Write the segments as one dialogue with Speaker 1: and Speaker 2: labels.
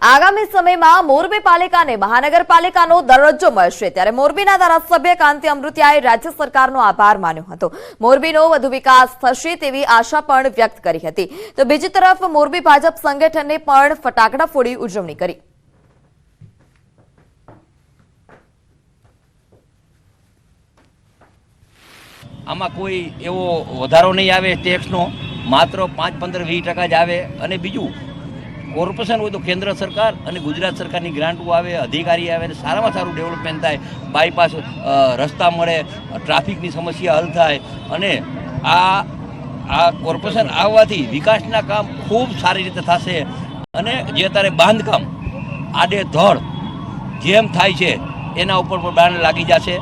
Speaker 1: આગામી સમયમાં મોરબી પાલિકાને મહાનગરપાલિકાનો દરજ્જો મળશે ત્યારે મોરબીના ધારાસભ્ય કાંતિ અમૃતિયાએ રાજ્ય સરકારનો આભાર માન્યો હતો। મોરબીનો વધુ વિકાસ થશે તેવી આશા પણ વ્યક્ત કરી હતી। તો બીજી તરફ મોરબી ભાજપ સંગઠને પણ ફટાકડા ફોડી ઉજવણી કરી।
Speaker 2: આમાં કોઈ એવો વધારો નહીં આવે ટેક્સનો, માત્ર 5-15-20% જ આવે। અને બીજું કોર્પોરેશન હોય તો કેન્દ્ર સરકાર અને ગુજરાત સરકારની ગ્રાન્ટો આવે, અધિકારી આવે, સારામાં સારું ડેવલપમેન્ટ થાય, બાયપાસ રસ્તા મળે, ટ્રાફિકની સમસ્યા હલ થાય। અને આ કોર્પોરેશન આવવાથી વિકાસના કામ ખૂબ સારી રીતે થશે। અને જે અત્યારે બાંધકામ આડેધડ જેમ થાય છે એના ઉપર પણ બાણ લાગી જશે।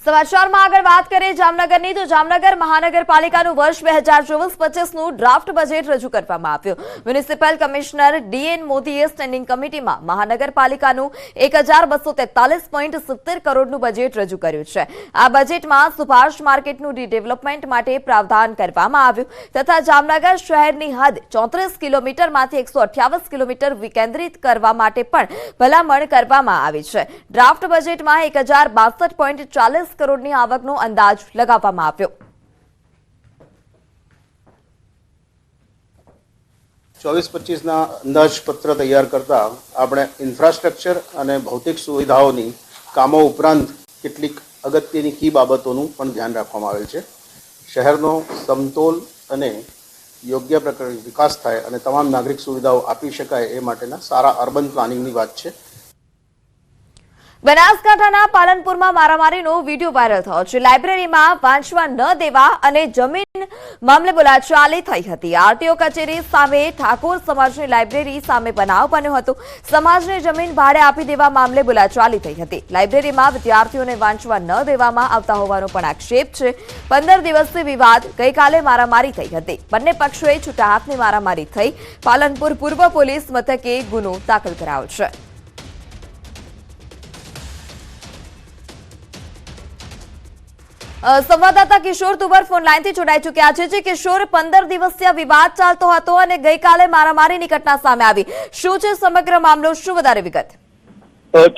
Speaker 1: સમાચારમાં આગળ વાત કરીએ જામનગરની તો જામનગર મહાનગરપાલિકાનું વર્ષ 2024-25નું ડ્રાફ્ટ બજેટ રજૂ કરવામાં આવ્યું। મ્યુનિસિપલ કમિશનર ડીએન મોદીએ સ્ટેન્ડિંગ કમિટીમાં મહાનગરપાલિકાનું 1243.70 કરોડનું બજેટ રજૂ કર્યું છે। આ બજેટમાં સુભાષ માર્કેટનું રીડેવલપમેન્ટ માટે પ્રાવધાન કરવામાં આવ્યું તથા જામનગર શહેરની હદ 34 કિલોમીટરમાંથી 128 કિલોમીટર વિકેન્દ્રિત કરવા માટે પણ ભલામણ કરવામાં આવી છે। ડ્રાફ્ટ બજેટમાં 1062.40 કરોડની આવકનો અંદાજ લગાવવામાં આવ્યો।
Speaker 3: 24-25ના અંદાજપત્ર તૈયાર કરતા આપણે ઇન્ફ્રાસ્ટ્રક્ચર અને ભૌતિક સુવિધાઓની કામો ઉપરાંત કેટલીક અગત્યની કી બાબતોનું પણ ધ્યાન રાખવામાં આવેલ છે। શહેરનો સમતોલ અને યોગ્ય પ્રકારે વિકાસ થાય અને તમામ નાગરિક સુવિધાઓ આપી શકાય એ માટેના સારા અર્બન પ્લાનિંગની વાત છે।
Speaker 1: બનાસકાંઠાના પાલનપુરમાં મારામારીનો વીડિયો વાયરલ થયો છે। લાઇબ્રેરીમાં વાંચવા ન દેવા અને જમીન મામલે બોલાચાલી થઈ હતી। આરટીઓ કચેરી સામે ઠાકોર સમાજની લાઇબ્રેરી સામે બનાવ બન્યો હતો। સમાજની જમીન ભાડે આપી દેવા મામલે બોલાચાલી થઈ હતી। લાઇબ્રેરીમાં વિદ્યાર્થીઓને વાંચવા ન દેવામાં આવતા હોવાનો પણ આક્ષેપ છે। 15 દિવસીય વિવાદ ગઈકાલે મારામારી થઈ હતી। બંને પક્ષોએ છૂટા હાથની મારામારી થઈ। પાલનપુર પૂર્વ પોલીસ મથકે ગુનો દાખલ કરાયો છે। સંવાદદાતા કિશોર તુબર ફોન લાઈનથી જોડાઈ ચૂક્યા છે। કિશોર, 15 દિવસીય વિવાદ ચાલતો હતો અને ગઈકાલે મારામારીની ઘટના સામે આવી। શું છે સમગ્ર મામલો, શું વધારે વિગત?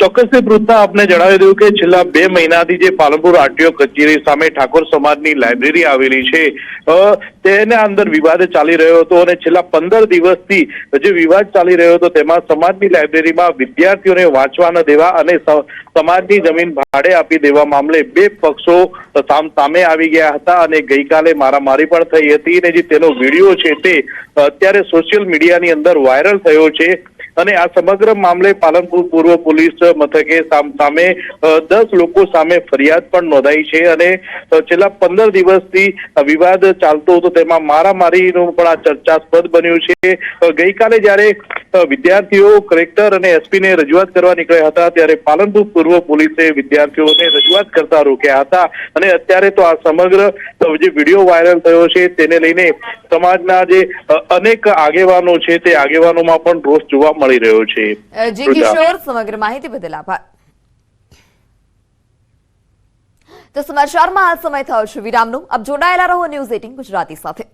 Speaker 4: ચોક્કસથી પૃથ્થા આપને જણાવી દઉં કે છેલ્લા 2 મહિનાથી જે પાલનપુર આરટીઓ કચેરી સામે ઠાકોર સમાજની લાઇબ્રેરી આવેલી છે તેના અંદર વિવાદ ચાલી રહ્યો હતો અને છેલ્લા 15 દિવસથી જે વિવાદ ચાલી રહ્યો હતો તેમાં સમાજની લાઇબ્રેરીમાં વિદ્યાર્થીઓને વાંચવા ન દેવા અને સમાજની જમીન ભાડે આપી દેવા મામલે બે પક્ષો સામે આવી ગયા હતા અને ગઈકાલે મારામારી પણ થઈ હતી અને જે તેનો વિડીયો છે તે અત્યારે સોશિયલ મીડિયાની અંદર વાયરલ થયો છે। અને આ સમગ્ર મામલે પાલનપુર પૂર્વ પોલીસ મથકે સામે 10 લોકો સામે ફરિયાદ પણ નોંધાઈ છે અને છેલ્લા 15 દિવસથી વિવાદ ચાલતો હતો તેમાં મારામારીનું પણ આ ચર્ચાસ્પદ બન્યું છે। ગઈકાલે જ્યારે વિદ્યાર્થીઓ કલેક્ટર અને એસપીને રજૂઆત કરવા નીકળ્યા હતા ત્યારે પાલનપુર પૂર્વ પોલીસે વિદ્યાર્થીઓને રજૂઆત કરતા રોક્યા હતા અને અત્યારે તો આ સમગ્ર જે વિડીયો વાયરલ થયો છે તેને લઈને સમાજના જે અનેક આગેવાનો છે તે આગેવાનોમાં પણ રોષ જોવા મળી રહ્યો છે।
Speaker 1: જી કિશોર, સમગ્ર માહિતી બદલ આભાર। તો સમાચારમાં આ સમય થયો છે વિરામનો। આપ જોડાયેલા રહો ન્યૂઝ 18 ગુજરાતી સાથે।